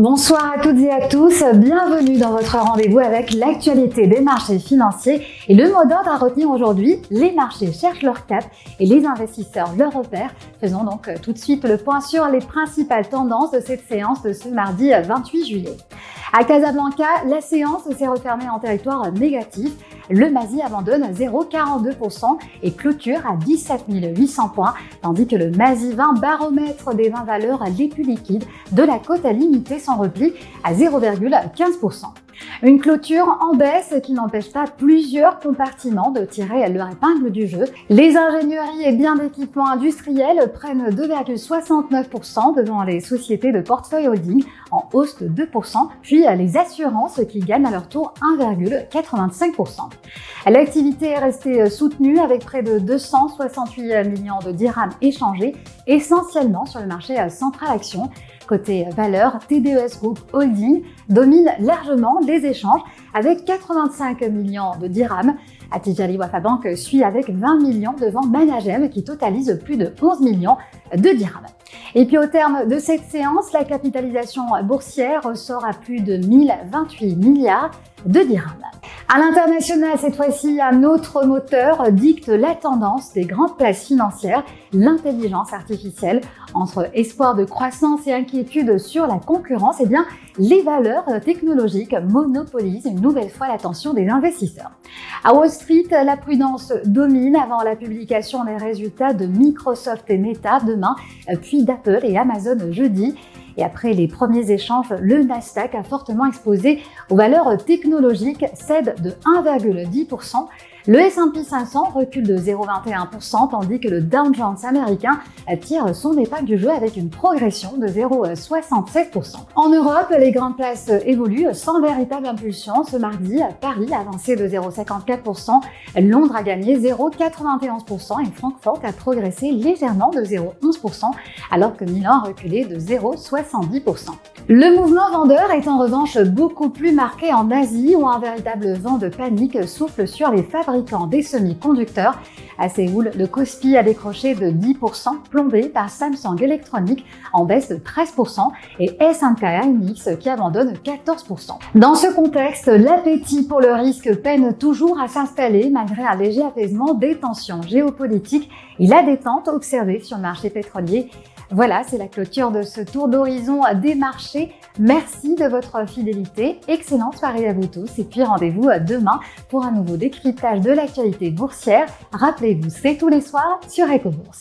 Bonsoir à toutes et à tous, bienvenue dans votre rendez-vous avec l'actualité des marchés financiers. Et le mot d'ordre à retenir aujourd'hui, les marchés cherchent leur cap et les investisseurs leur repère. Faisons donc tout de suite le point sur les principales tendances de cette séance de ce mardi 28 juillet. À Casablanca, la séance s'est refermée en territoire négatif. Le MASI abandonne 0,42% et clôture à 17 800 points, tandis que le MASI 20, baromètre des 20 valeurs les plus liquides de la cote, a limité son repli à 0,15%. Une clôture en baisse qui n'empêche pas plusieurs compartiments de tirer leur épingle du jeu. Les ingénieries et biens d'équipement industriels prennent 2,69% devant les sociétés de portefeuille holding en hausse de 2%, puis les assurances qui gagnent à leur tour 1,85%. L'activité est restée soutenue avec près de 268 millions de dirhams échangés, essentiellement sur le marché central action. Côté valeur, TDES Group Holding domine largement les échanges avec 85 millions de dirhams. Attijari Wafa Bank suit avec 20 millions devant Managem qui totalise plus de 11 millions de dirhams. Et puis au terme de cette séance, la capitalisation boursière ressort à plus de 1028 milliards de dirhams. À l'international, cette fois-ci, un autre moteur dicte la tendance des grandes places financières, l'intelligence artificielle. Entre espoir de croissance et inquiétude sur la concurrence, les valeurs technologiques monopolisent une nouvelle fois l'attention des investisseurs. À Wall Street, la prudence domine avant la publication des résultats de Microsoft et Meta demain, puis d'Apple et Amazon jeudi. Et après les premiers échanges, le Nasdaq a fortement explosé aux valeurs technologiques, cède de 1,10%. Le S&P 500 recule de 0,21%, tandis que le Dow Jones américain tire son épingle du jeu avec une progression de 0,67%. En Europe, les grandes places évoluent sans véritable impulsion. Ce mardi, Paris a avancé de 0,54%, Londres a gagné 0,91% et Francfort a progressé légèrement de 0,11%, alors que Milan a reculé de 0,70%. Le mouvement vendeur est en revanche beaucoup plus marqué en Asie, où un véritable vent de panique souffle sur les fabricants des semi-conducteurs. À Séoul, le Kospi a décroché de 10%, plombé par Samsung Electronics en baisse de 13% et SK Hynix qui abandonne 14%. Dans ce contexte, l'appétit pour le risque peine toujours à s'installer malgré un léger apaisement des tensions géopolitiques et la détente observée sur le marché pétrolier. Voilà, c'est la clôture de ce tour d'horizon des marchés. Merci de votre fidélité. Excellente soirée à vous tous et puis rendez-vous demain pour un nouveau décryptage de l'actualité boursière. Rappelez-vous, c'est tous les soirs sur Ecobourse.